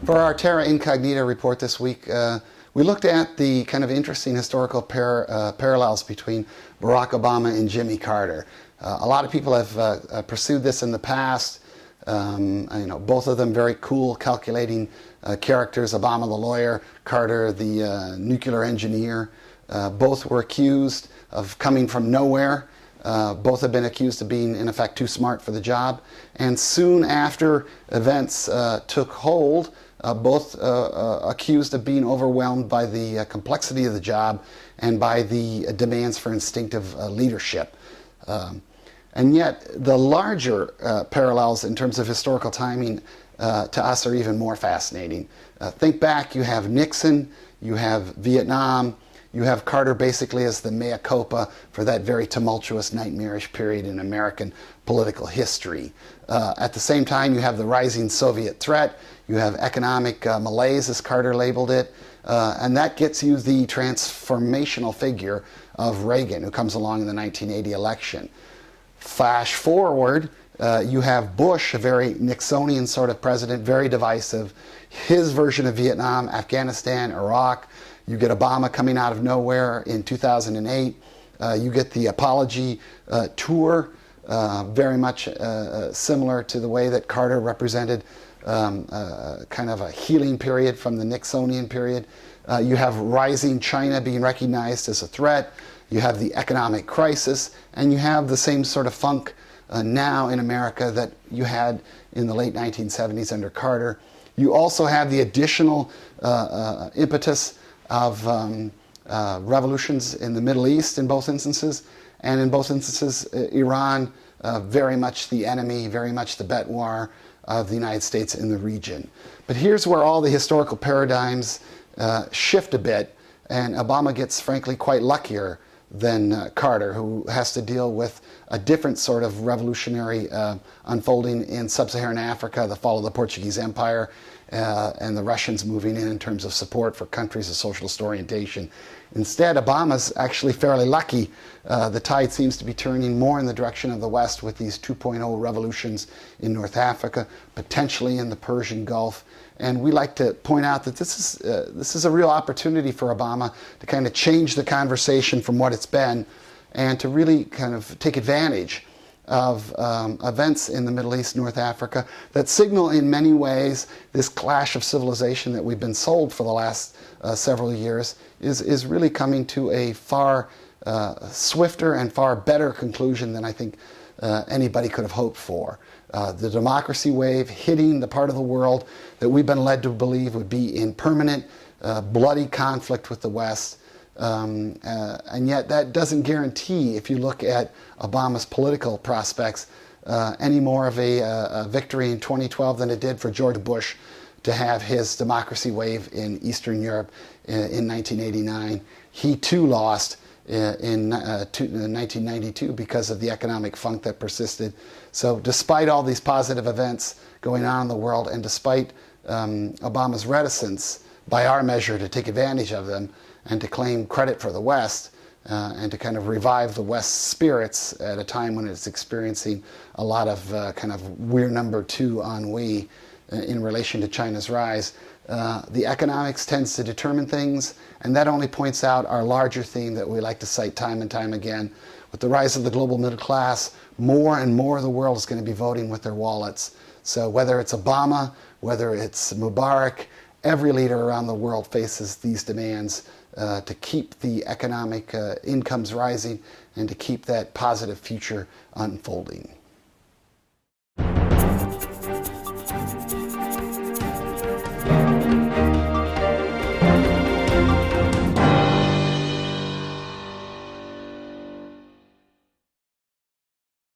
For our Terra Incognita report this week, we looked at the kind of interesting historical parallels between Barack Obama and Jimmy Carter. A lot of people have pursued this in the past. Both of them very cool, calculating characters. Obama, the lawyer; Carter, the nuclear engineer. Both were accused of coming from nowhere. Both have been accused of being, in effect, too smart for the job. And soon after events took hold, both accused of being overwhelmed by the complexity of the job and by the demands for instinctive leadership. And yet, the larger parallels in terms of historical timing to us are even more fascinating. Think back, you have Nixon, you have Vietnam, you have Carter basically as the mea culpa for that very tumultuous, nightmarish period in American political history. At the same time, you have the rising Soviet threat, you have economic malaise, as Carter labeled it, and that gets you the transformational figure of Reagan, who comes along in the 1980 election. Flash forward, you have Bush, a very Nixonian sort of president, very divisive. His version of Vietnam, Afghanistan, Iraq. You get Obama coming out of nowhere in 2008. You get the apology tour, very much similar to the way that Carter represented kind of a healing period from the Nixonian period. You have rising China being recognized as a threat. You have the economic crisis, and you have the same sort of funk now in America that you had in the late 1970s under Carter. You also have the additional impetus of revolutions in the Middle East in both instances, and in both instances Iran very much the enemy, very much the bête noire of the United States in the region. But here's where all the historical paradigms shift a bit, and Obama gets frankly quite luckier than Carter, who has to deal with a different sort of revolutionary unfolding in sub-Saharan Africa, the fall of the Portuguese Empire, and the Russians moving in terms of support for countries of socialist orientation. Instead, Obama's actually fairly lucky. The tide seems to be turning more in the direction of the West with these 2.0 revolutions in North Africa, potentially in the Persian Gulf. And we like to point out that this is a real opportunity for Obama to kind of change the conversation from what it's been and to really kind of take advantage of events in the Middle East, North Africa, that signal in many ways this clash of civilization that we've been sold for the last several years is really coming to a far swifter and far better conclusion than I think anybody could have hoped for. The democracy wave hitting the part of the world that we've been led to believe would be in permanent, bloody conflict with the West. And yet that doesn't guarantee, if you look at Obama's political prospects, any more of a victory in 2012 than it did for George Bush to have his democracy wave in Eastern Europe in 1989. He too lost in 1992 because of the economic funk that persisted. So despite all these positive events going on in the world, and despite Obama's reticence, by our measure, to take advantage of them and to claim credit for the West, and to kind of revive the West's spirits at a time when it's experiencing a lot of kind of we're number two ennui in relation to China's rise. The economics tends to determine things, and that only points out our larger theme that we like to cite time and time again. With the rise of the global middle class, more and more of the world is going to be voting with their wallets. So whether it's Obama, whether it's Mubarak, every leader around the world faces these demands to keep the economic incomes rising and to keep that positive future unfolding.